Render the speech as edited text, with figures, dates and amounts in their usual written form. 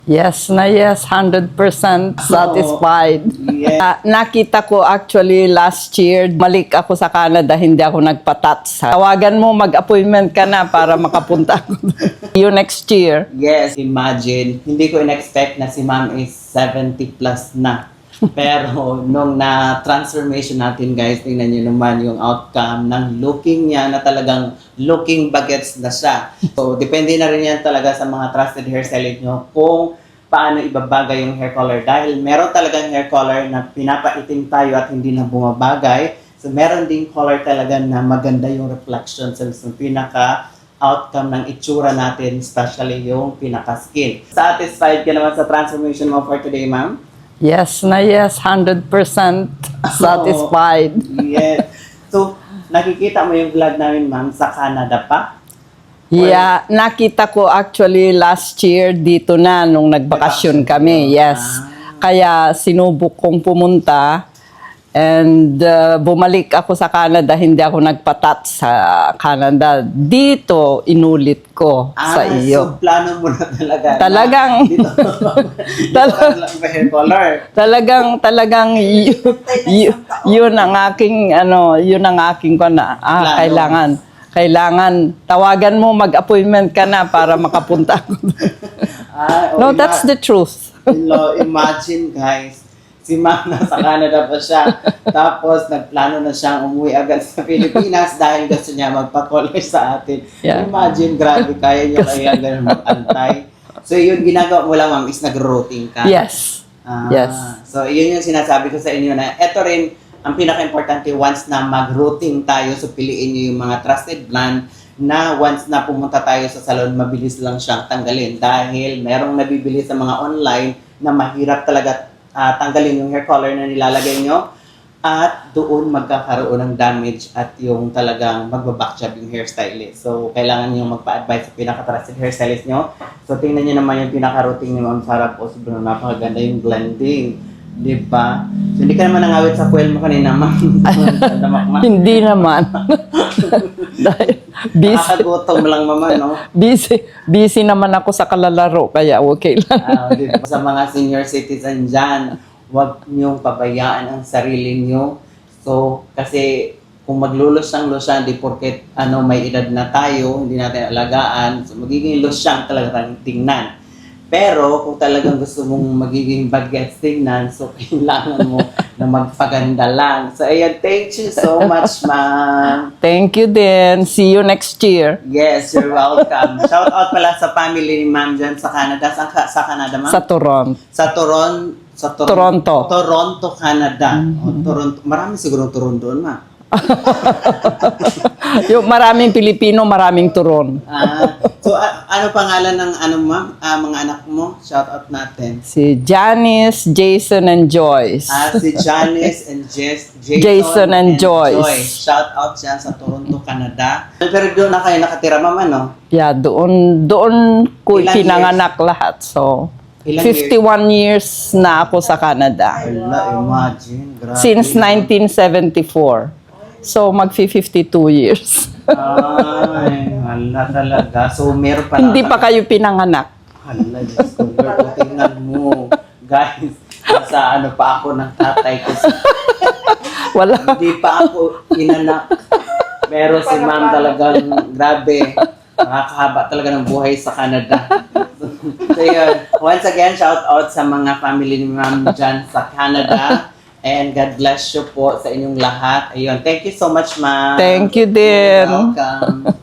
Yes na yes, 100% satisfied. Yes. Nakita ko actually last year, balik ako sa Canada, hindi ako nagpa-tats. Tawagan mo, mag-appointment ka na para makapunta ako. You next year. Yes, imagine, hindi ko in-expect na si ma'am is 70 plus na. Pero nung na-transformation natin guys, tingnan nyo naman yung outcome ng looking niya na talagang looking bagets na siya. So, depende na rin yan talaga sa mga trusted hairstylist nyo kung paano ibabagay yung hair color. Dahil meron talagang hair color na pinapaitim tayo at hindi na bumabagay. So, meron ding color talaga na maganda yung reflection sa pinaka outcome ng itsura natin, especially yung pinaka-skin. Satisfied ka naman sa transformation mo for today, ma'am? Yes na yes, 100% satisfied. Yes. So, nakikita mo yung vlog namin, ma'am, sa Canada pa? Yeah, nakita ko actually last year dito na nung nagbakasyon kami. Yes. Kaya sinubok kong pumunta and bumalik ako sa Canada, hindi ako nagpatat sa Canada. Dito inulit ko sa iyo. So plano mo na talaga. Talagang Dito lang ba hair color? talagang yun ang aking yun ang aking Plano. kailangan tawagan mo, mag-appointment ka na para makapunta ako. No, that's the truth. Imagine guys, si ma'am nasa Canada pa siya. Tapos nagplano na siyang umuwi agad sa Pilipinas dahil gusto niya magpa-color sa atin. Yeah. Imagine, grabe, kaya niya kaya ganun mag-antay. So yun, ginagawa mo lang, ma'am, is nag-routing ka. Yes. Yes. So, yun yung sinasabi ko sa inyo na ito rin ang pinaka-importante once na mag-routing tayo, so piliin nyo yung mga trusted brand na once na pumunta tayo sa salon, mabilis lang siyang tanggalin dahil merong nabibili sa mga online na mahirap talaga tanggalin yung hair color na nilalagay nyo at doon magkakaroon ng damage at yung talagang magbabackjob yung hairstylist. So, kailangan nyo magpa-advise sa pinaka-trusted hairstylist nyo. So, tingnan nyo naman yung pinaka-routing ni Ma'am Sarah po. Sobrang napakaganda yung blending. Diba? So, hindi ka naman nangawit sa fuel mo kanina, Ma'am. Hindi naman. Dahil busy, Nakakagutom lang, Mama, no? busy naman ako sa kalalaro, kaya okay lang. Diba? Sa mga senior citizen dyan, huwag niyong pabayaan ang sarili niyo. So, kasi kung maglulusyang-lusyan, di porket may edad na tayo, hindi natin alagaan, so magiging lusyang talaga tingnan. Pero kung talagang gusto mong magiging bagets tingnan, so kailangan mo na magpaganda lang. So, ayan, thank you so much, ma'am. Thank you din. See you next year. Yes, you're welcome. Shout out pala sa family ni ma'am dyan sa Canada. Sa Canada, ma'am? Sa Toronto. Toronto, Canada. Toronto. Marami siguro Toronto doon, ma. Yung maraming Pilipino, maraming Turon. So, ano pangalan ng mga anak mo? Shout out natin. Si Janice, Jason, and Joyce. Si Janice and Jason and Joyce. Shout out siya sa Toronto, Canada. Pero doon na kayo nakatira, mama, no? Yeah, doon ko Ilang pinanganak lahat. So, Ilang 51 years na ako sa Canada. Ala, imagine. Grabe. Since 1974. So, mag-52 years. Ay, hala talaga. So, meron pala. Hindi pa kayo pinanganak. Hala, Diyos ko. Pero tingnan mo. Guys, sa pa ako ng tatay ko. Wala. Hindi pa ako inanak. Pero si ma'am talagang grabe. Nakakahaba talaga ng buhay sa Canada. So yun. Once again, shout out sa mga family ni ma'am dyan sa Canada. And God bless you po sa inyong lahat. Ayun. Thank you so much, ma'am. Thank you din. Welcome.